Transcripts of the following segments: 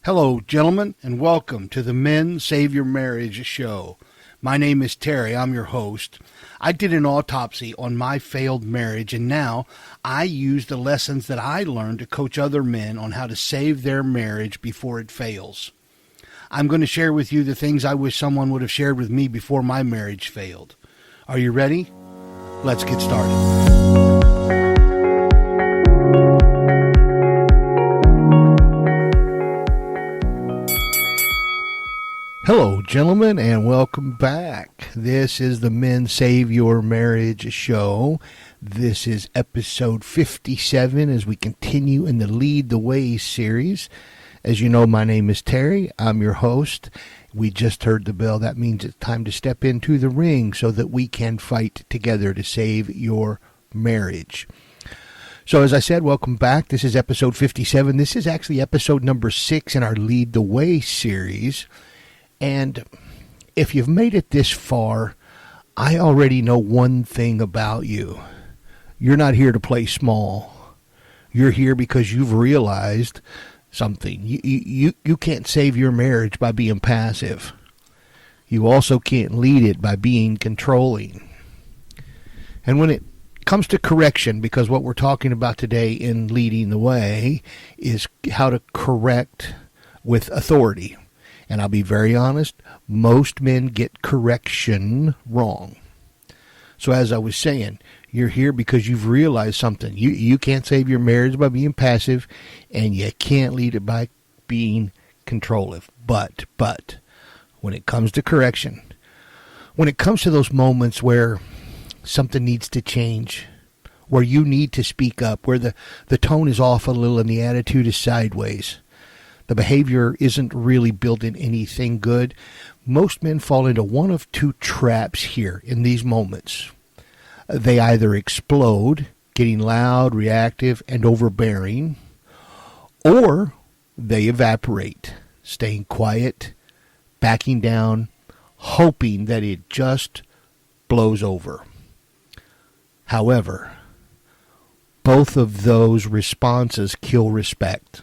Hello, gentlemen, and welcome to the Men Save Your Marriage show. My name is Terry. I'm your host. I did an autopsy on my failed marriage, and now I use the lessons that I learned to coach other men on how to save their marriage before it fails. I'm going to share with you the things I wish someone would have shared with me before my marriage failed. Are you ready? Let's get started. Hello, gentlemen, and welcome back. This is the Men Save Your Marriage show. This is episode 57 as we continue in the Lead the Way series. As you know, my name is Terry. I'm your host. We just heard the bell. That means it's time to step into the ring so that we can fight together to save your marriage. So as I said, welcome back. This is episode 57. This is actually episode number 6 in our Lead the Way series. And if you've made it this far, I already know one thing about you. You're not here to play small. You're here because you've realized something. You can't save your marriage by being passive. You also can't lead it by being controlling. And when it comes to correction, because what we're talking about today in Leading the Way is how to correct with authority. And I'll be very honest, most men get correction wrong. So as I was saying, you're here because you've realized something. You can't save your marriage by being passive, and you can't lead it by being controlling. But when it comes to correction, when it comes to those moments where something needs to change, where you need to speak up, where the tone is off a little and the attitude is sideways, the behavior isn't really building anything good, most men fall into one of two traps here in these moments. They either explode, getting loud, reactive, and overbearing, or they evaporate, staying quiet, backing down, hoping that it just blows over. However, both of those responses kill respect.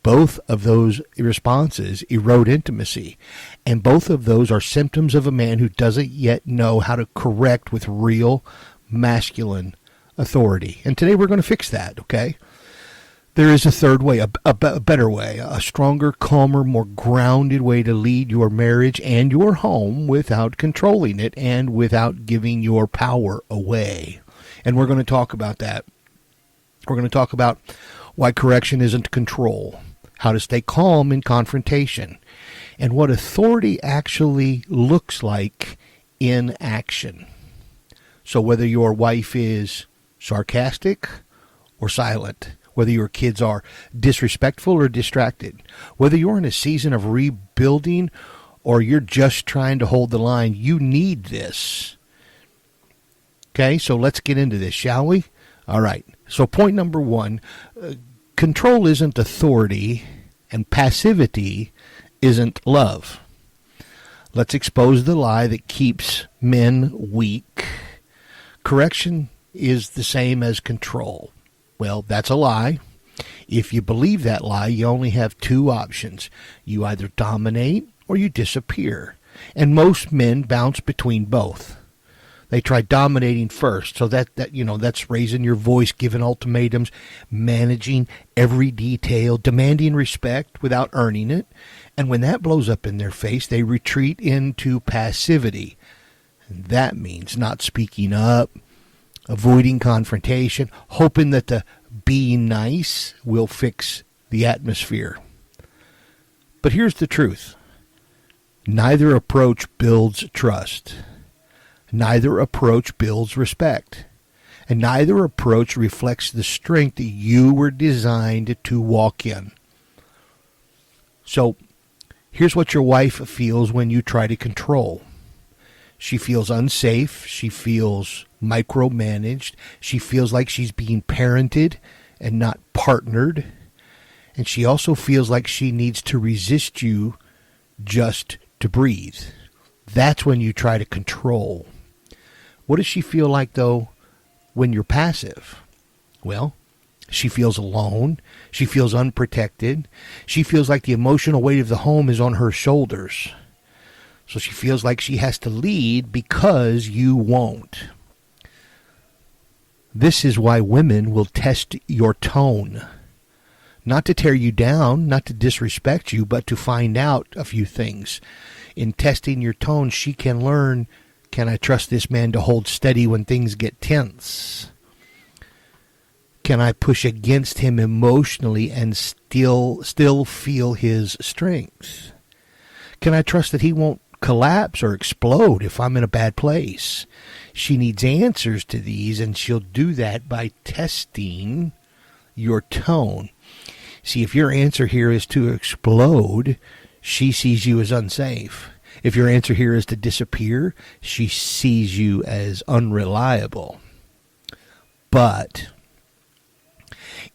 Both of those responses erode intimacy, and both of those are symptoms of a man who doesn't yet know how to correct with real masculine authority. And today we're going to fix that, okay? There is a third way, a better way, a stronger, calmer, more grounded way to lead your marriage and your home without controlling it and without giving your power away. And we're going to talk about that. We're going to talk about why correction isn't control, how to stay calm in confrontation, and what authority actually looks like in action. So whether your wife is sarcastic or silent, whether your kids are disrespectful or distracted, whether you're in a season of rebuilding or you're just trying to hold the line, you need this. Okay, so let's get into this, shall we? All right. So point number 1, control isn't authority, and passivity isn't love. Let's expose the lie that keeps men weak. Correction is the same as control. Well, that's a lie. If you believe that lie, you only have two options. You either dominate or you disappear. And most men bounce between both. They try dominating first, so that's raising your voice, giving ultimatums, managing every detail, demanding respect without earning it. And when that blows up in their face, they retreat into passivity. And that means not speaking up, avoiding confrontation, hoping that the being nice will fix the atmosphere. But here's the truth. Neither approach builds trust. Neither approach builds respect, and neither approach reflects the strength that you were designed to walk in. So, here's what your wife feels when you try to control. She feels unsafe, she feels micromanaged, she feels like she's being parented and not partnered, and she also feels like she needs to resist you just to breathe. That's when you try to control. What does she feel like, though, when you're passive? Well, She feels alone. She feels unprotected. She feels like the emotional weight of the home is on her shoulders. So she feels like she has to lead because you won't. This is why women will test your tone. Not to tear you down, not to disrespect you, but to find out a few things. In testing your tone, she can learn, can I trust this man to hold steady when things get tense? Can I push against him emotionally and still feel his strength? Can I trust that he won't collapse or explode if I'm in a bad place? She needs answers to these, and she'll do that by testing your tone. See, if your answer here is to explode, she sees you as unsafe. If your answer here is to disappear, she sees you as unreliable. But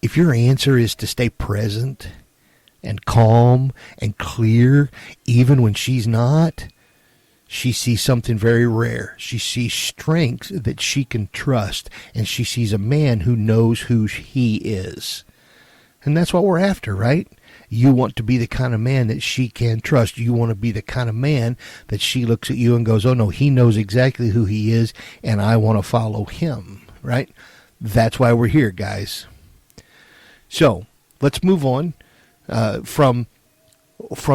if your answer is to stay present and calm and clear, even when she's not, she sees something very rare. She sees strength that she can trust, and she sees a man who knows who he is. And that's what we're after, right? You want to be the kind of man that she can trust. You want to be the kind of man that she looks at you and goes, oh no, he knows exactly who he is, and I want to follow him, right? That's why we're here, guys. So let's move on from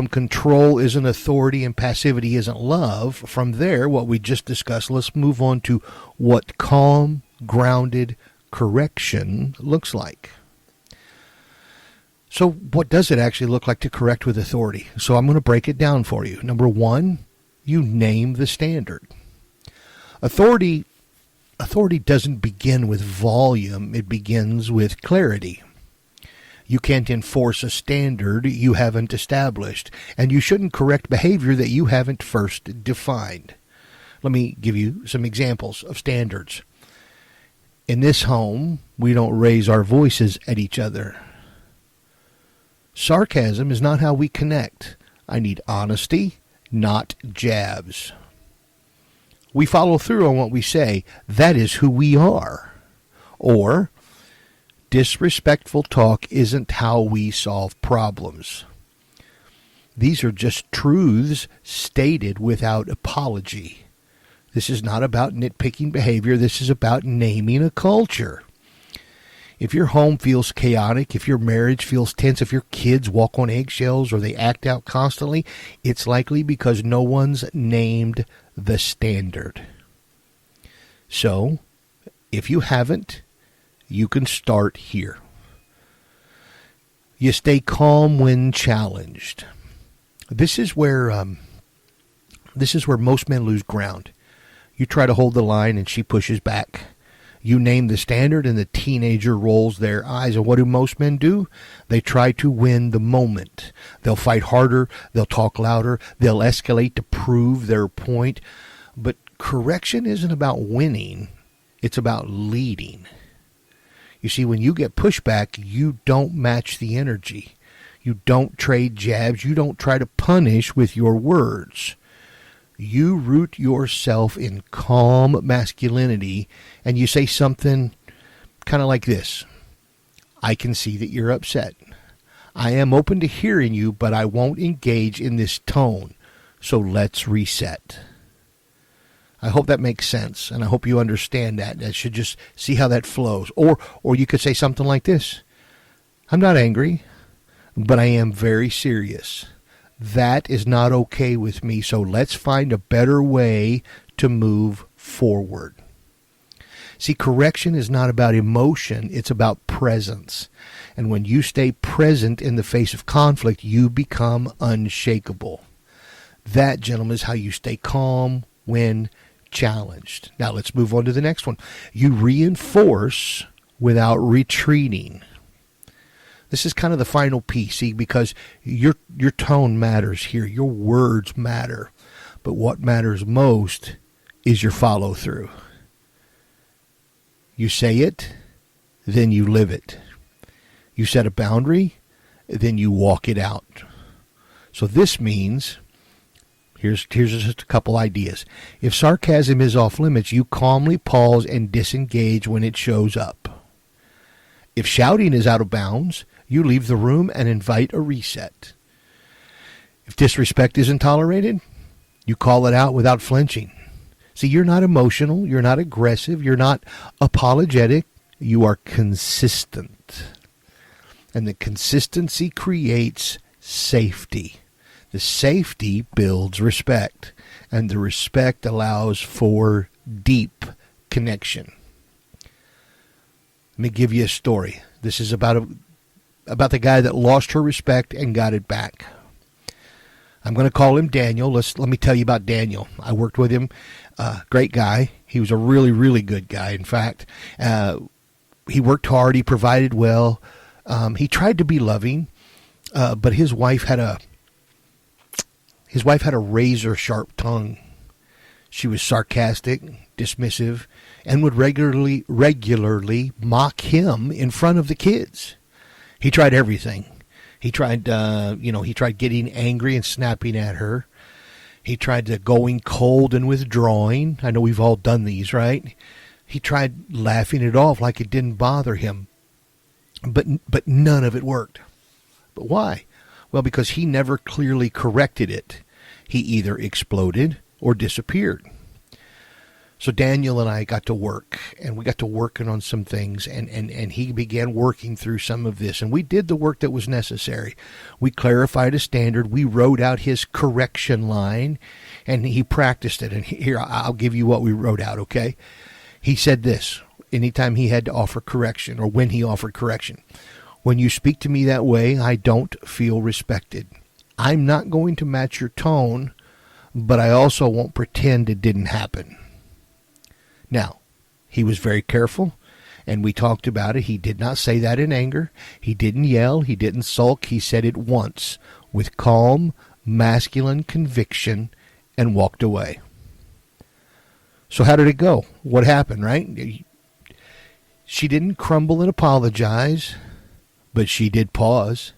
control isn't authority and passivity isn't love. From there, what we just discussed, let's move on to what calm, grounded correction looks like. So what does it actually look like to correct with authority? So I'm going to break it down for you. Number one, you name the standard. Authority doesn't begin with volume. It begins with clarity. You can't enforce a standard you haven't established, and you shouldn't correct behavior that you haven't first defined. Let me give you some examples of standards. In this home, we don't raise our voices at each other. Sarcasm is not how we connect. I need honesty, not jabs. We follow through on what we say. That is who we are. Or, disrespectful talk isn't how we solve problems. These are just truths stated without apology. This is not about nitpicking behavior. This is about naming a culture. If your home feels chaotic, if your marriage feels tense, if your kids walk on eggshells or they act out constantly, it's likely because no one's named the standard. So, if you haven't, you can start here. You stay calm when challenged. This is where most men lose ground. You try to hold the line and she pushes back. You name the standard and the teenager rolls their eyes. And what do most men do? They try to win the moment. They'll fight harder. They'll talk louder. They'll escalate to prove their point. But correction isn't about winning. It's about leading. You see, when you get pushback, you don't match the energy. You don't trade jabs. You don't try to punish with your words. You root yourself in calm masculinity, and you say something kind of like this. I can see that you're upset. I am open to hearing you, but I won't engage in this tone. So let's reset. I hope that makes sense, and I hope you understand that. That should just see how that flows. Or you could say something like this. I'm not angry, but I am very serious. That is not okay with me, so let's find a better way to move forward. See, correction is not about emotion, it's about presence. And when you stay present in the face of conflict, you become unshakable. That, gentlemen, is how you stay calm when challenged. Now let's move on to the next one. You reinforce without retreating. This is kind of the final piece, see, because your tone matters here. Your words matter. But what matters most is your follow-through. You say it, then you live it. You set a boundary, then you walk it out. So this means, here's just a couple ideas. If sarcasm is off limits, you calmly pause and disengage when it shows up. If shouting is out of bounds, you leave the room and invite a reset. If disrespect isn't tolerated, you call it out without flinching. See, you're not emotional, you're not aggressive, you're not apologetic, you are consistent. And the consistency creates safety. The safety builds respect, and the respect allows for deep connection. Let me give you a story. This is about the guy that lost her respect and got it back. I'm going to call him Daniel. Let me tell you about Daniel. I worked with him. Great guy. He was a really, really good guy. In fact, he worked hard. He provided well. He tried to be loving, but his wife had a razor sharp tongue. She was sarcastic, dismissive, and would regularly mock him in front of the kids. He tried everything. He tried getting angry and snapping at her. He tried going cold and withdrawing. I know we've all done these, right? He tried laughing it off like it didn't bother him. But none of it worked. But why? Well, because he never clearly corrected it. He either exploded or disappeared. So Daniel and I got to work, and we got to working on some things, and he began working through some of this, and we did the work that was necessary. We clarified a standard. We wrote out his correction line, and he practiced it. And here, I'll give you what we wrote out, okay? He said this anytime he had to offer correction, or when he offered correction. When you speak to me that way, I don't feel respected. I'm not going to match your tone, but I also won't pretend it didn't happen. Now, he was very careful, and we talked about it. He did not say that in anger. He didn't yell. He didn't sulk. He said it once with calm, masculine conviction and walked away. So how did it go? What happened, right? She didn't crumble and apologize, but she did pause.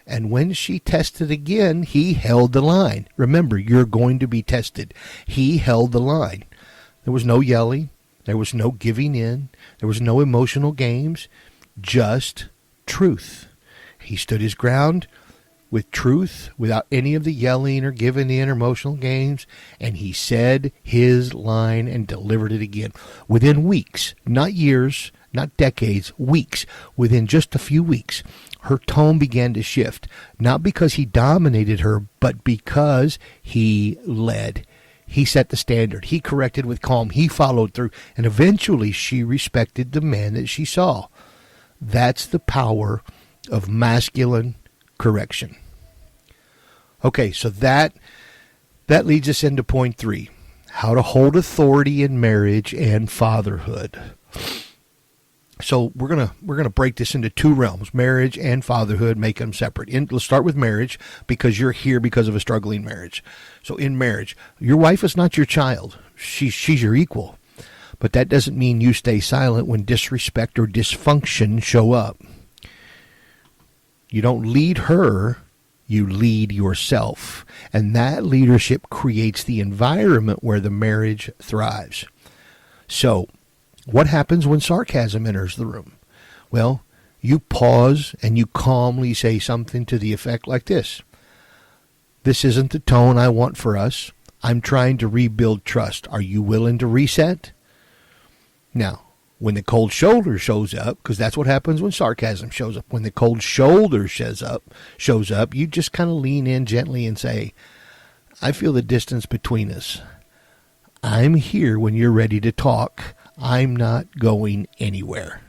And when she tested again, he held the line. Remember, you're going to be tested. He held the line. There was no yelling. There was no giving in. There was no emotional games. Just truth. He stood his ground with truth without any of the yelling or giving in or emotional games. And he said his line and delivered it again. Within weeks, not years, not decades, weeks, within just a few weeks, her tone began to shift. Not because he dominated her, but because he led. He set the standard. He corrected with calm. He followed through. And eventually she respected the man that she saw. That's the power of masculine correction. Okay, so that leads us into point 3. How to hold authority in marriage and fatherhood. So we're gonna break this into 2 realms: marriage and fatherhood. Make them separate. Let's start with marriage, because you're here because of a struggling marriage. So in marriage, your wife is not your child; she's your equal. But that doesn't mean you stay silent when disrespect or dysfunction show up. You don't lead her; you lead yourself, and that leadership creates the environment where the marriage thrives. So, what happens when sarcasm enters the room? Well, you pause and you calmly say something to the effect like this: "This isn't the tone I want for us. I'm trying to rebuild trust. Are you willing to reset?" Now, when the cold shoulder shows up, because that's what happens when sarcasm shows up. When the cold shoulder shows up, you just kind of lean in gently and say, "I feel the distance between us. I'm here when you're ready to talk. I'm not going anywhere."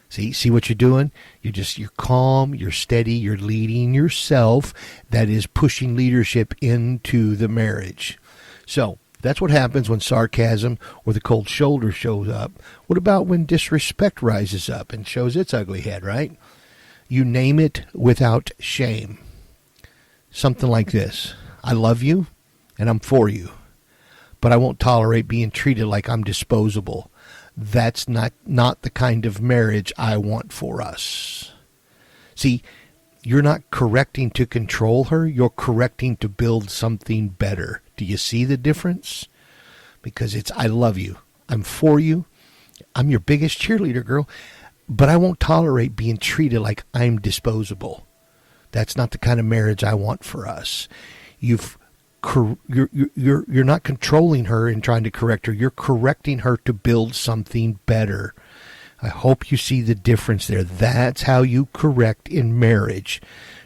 See what you're doing? You're calm, you're steady, you're leading yourself. That is pushing leadership into the marriage. So that's what happens when sarcasm or the cold shoulder shows up. What about when disrespect rises up and shows its ugly head, right? You name it without shame. Something like this: "I love you and I'm for you, but I won't tolerate being treated like I'm disposable. That's not the kind of marriage I want for us." See, you're not correcting to control her. You're correcting to build something better. Do you see the difference? Because it's, "I love you. I'm for you. I'm your biggest cheerleader, girl. but I won't tolerate being treated like I'm disposable. That's not the kind of marriage I want for us. You're not controlling her and trying to correct her. You're correcting her to build something better. I hope you see the difference there. That's how you correct in marriage.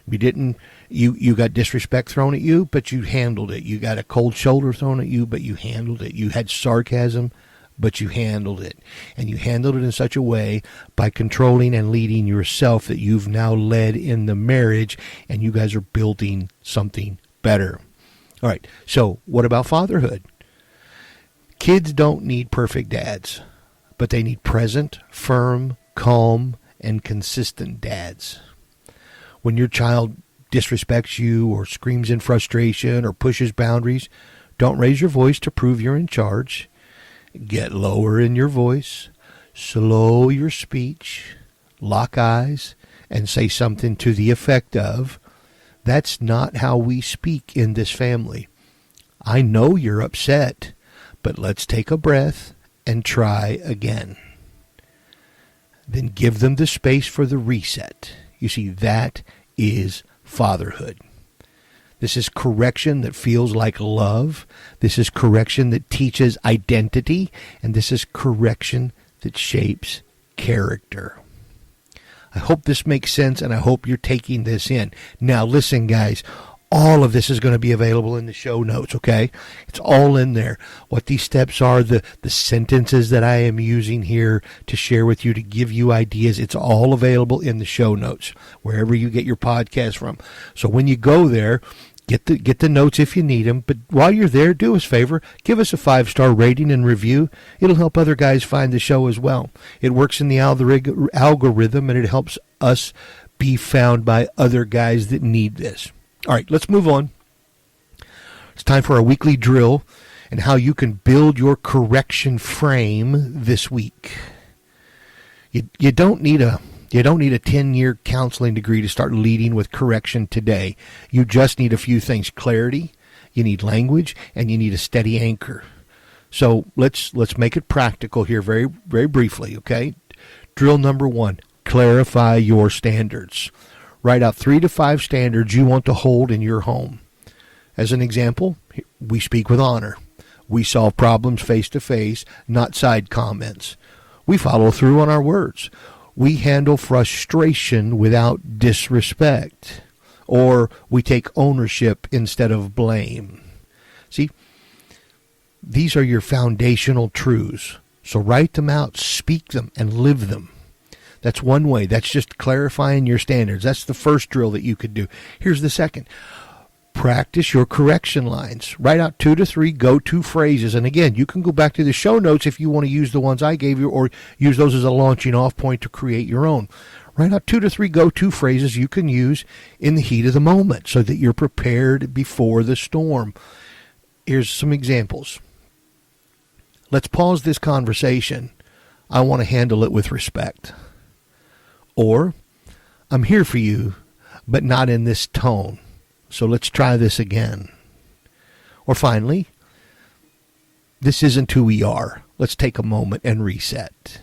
You got disrespect thrown at you, but you handled it. You got a cold shoulder thrown at you, but you handled it. You had sarcasm, but you handled it. And you handled it in such a way by controlling and leading yourself that you've now led in the marriage, and you guys are building something better. All right, so what about fatherhood? Kids don't need perfect dads, but they need present, firm, calm, and consistent dads. When your child disrespects you or screams in frustration or pushes boundaries, don't raise your voice to prove you're in charge. Get lower in your voice, slow your speech, lock eyes, and say something to the effect of, "That's not how we speak in this family. I know you're upset, but let's take a breath and try again." Then give them the space for the reset. You see, that is fatherhood. This is correction that feels like love. This is correction that teaches identity. And this is correction that shapes character. I hope this makes sense, and I hope you're taking this in. Now, listen, guys. All of this is going to be available in the show notes, okay? It's all in there. What these steps are, the sentences that I am using here to share with you, to give you ideas, it's all available in the show notes, wherever you get your podcast from. So when you go there, get the notes if you need them. But while you're there, do us a favor, give us a 5-star rating and review. It'll help other guys find the show as well. It works in the algorithm, and it helps us be found by other guys that need this. All right, let's move on. It's time for our weekly drill and how you can build your correction frame this week. You don't need a 10-year counseling degree to start leading with correction today. You just need a few things: clarity, you need language, and you need a steady anchor. So let's make it practical here very, very briefly, okay? Drill number 1, clarify your standards. Write out 3 to 5 standards you want to hold in your home. As an example, we speak with honor. We solve problems face to face, not side comments. We follow through on our words. We handle frustration without disrespect. Or we take ownership instead of blame. See, these are your foundational truths. So write them out, speak them, and live them. That's one way. That's just clarifying your standards. That's the first drill that you could do. Here's the second. Practice your correction lines. Write out 2 to 3 go-to phrases. And again, you can go back to the show notes if you want to use the ones I gave you, or use those as a launching off point to create your own. Write out 2 to 3 go-to phrases you can use in the heat of the moment so that you're prepared before the storm. Here's some examples. Let's pause this conversation. I want to handle it with respect. Or, I'm here for you, but not in this tone. So let's try this again. Or finally, this isn't who we are. Let's take a moment and reset.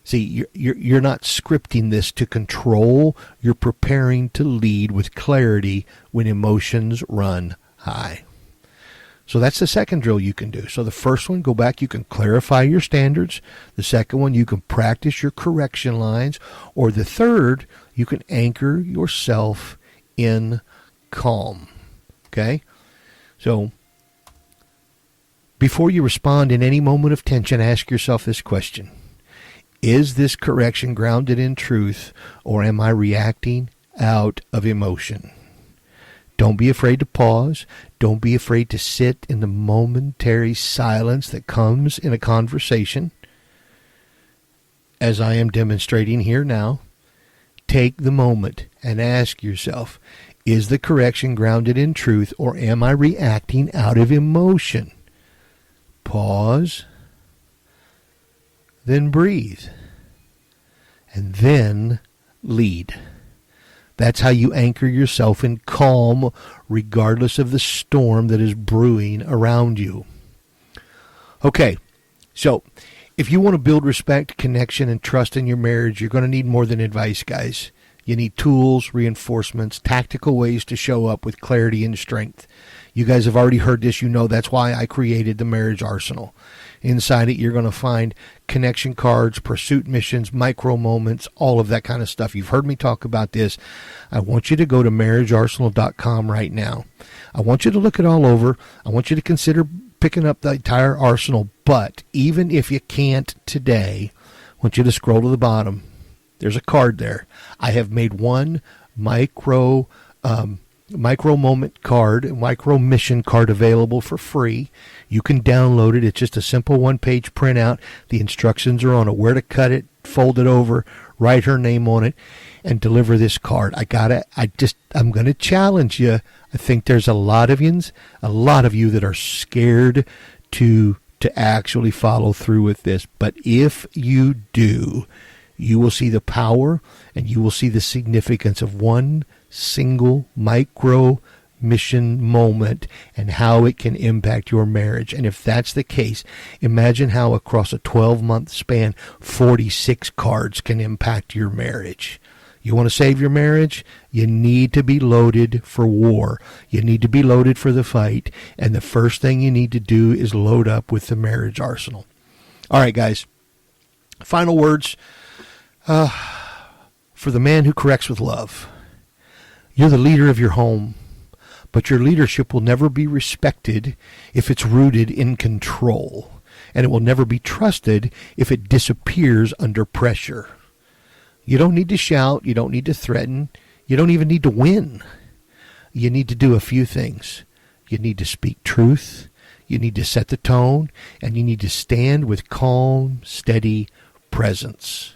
See, you're not scripting this to control. You're preparing to lead with clarity when emotions run high. So that's the second drill you can do. So the first one, go back, you can clarify your standards. The second one, you can practice your correction lines. Or the third, you can anchor yourself in calm. Okay? So before you respond in any moment of tension, ask yourself this question. Is this correction grounded in truth, or am I reacting out of emotion? Don't be afraid to pause. Don't be afraid to sit in the momentary silence that comes in a conversation. As I am demonstrating here now, take the moment and ask yourself, is the correction grounded in truth, or am I reacting out of emotion? Pause, then breathe, and then lead. That's how you anchor yourself in calm, regardless of the storm that is brewing around you. Okay, so If you want to build respect, connection, and trust in your marriage, you're going to need more than advice, guys. You need tools, reinforcements, tactical ways to show up with clarity and strength. You guys have already heard this. You know that's why I created the Marriage Arsenal. Inside it, you're going to find connection cards, pursuit missions, micro moments, all of that kind of stuff. You've heard me talk about this. I want you to go to marriagearsenal.com right now. I want you to look it all over. I want you to consider picking up the entire arsenal. But even if you can't today, I want you to scroll to the bottom. There's a card there. I have made one micro moment card, micro mission card available for free. You can download it. It's just a simple one-page printout. The instructions are on it, where to cut it, fold it over, write her name on it, and deliver this card. I'm going to challenge you. I think there's a lot of you that are scared to actually follow through with this. But if you do, you will see the power and you will see the significance of one single micro mission moment and how it can impact your marriage. And if that's the case, imagine how across a 12-month span, 46 cards can impact your marriage. You want to save your marriage? You need to be loaded for war. You need to be loaded for the fight. And the first thing you need to do is load up with the Marriage Arsenal. All right, guys. Final words for the man who corrects with love. You're the leader of your home, but your leadership will never be respected if it's rooted in control, and it will never be trusted if it disappears under pressure. You don't need to shout. You don't need to threaten. You don't even need to win. You need to do a few things. You need to speak truth. You need to set the tone, and you need to stand with calm, steady presence.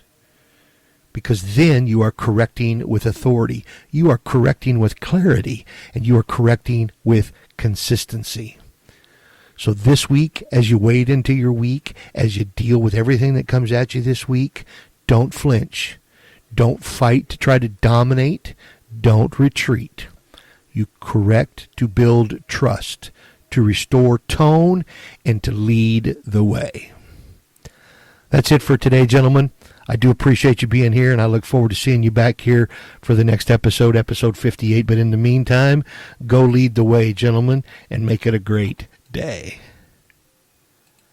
Because then you are correcting with authority. You are correcting with clarity, and you are correcting with consistency. So this week, as you wade into your week, as you deal with everything that comes at you this week, don't flinch. Don't fight to try to dominate. Don't retreat. You correct to build trust, to restore tone, and to lead the way. That's it for today, gentlemen. I do appreciate you being here, and I look forward to seeing you back here for the next episode, episode 58. But in the meantime, go lead the way, gentlemen, and make it a great day.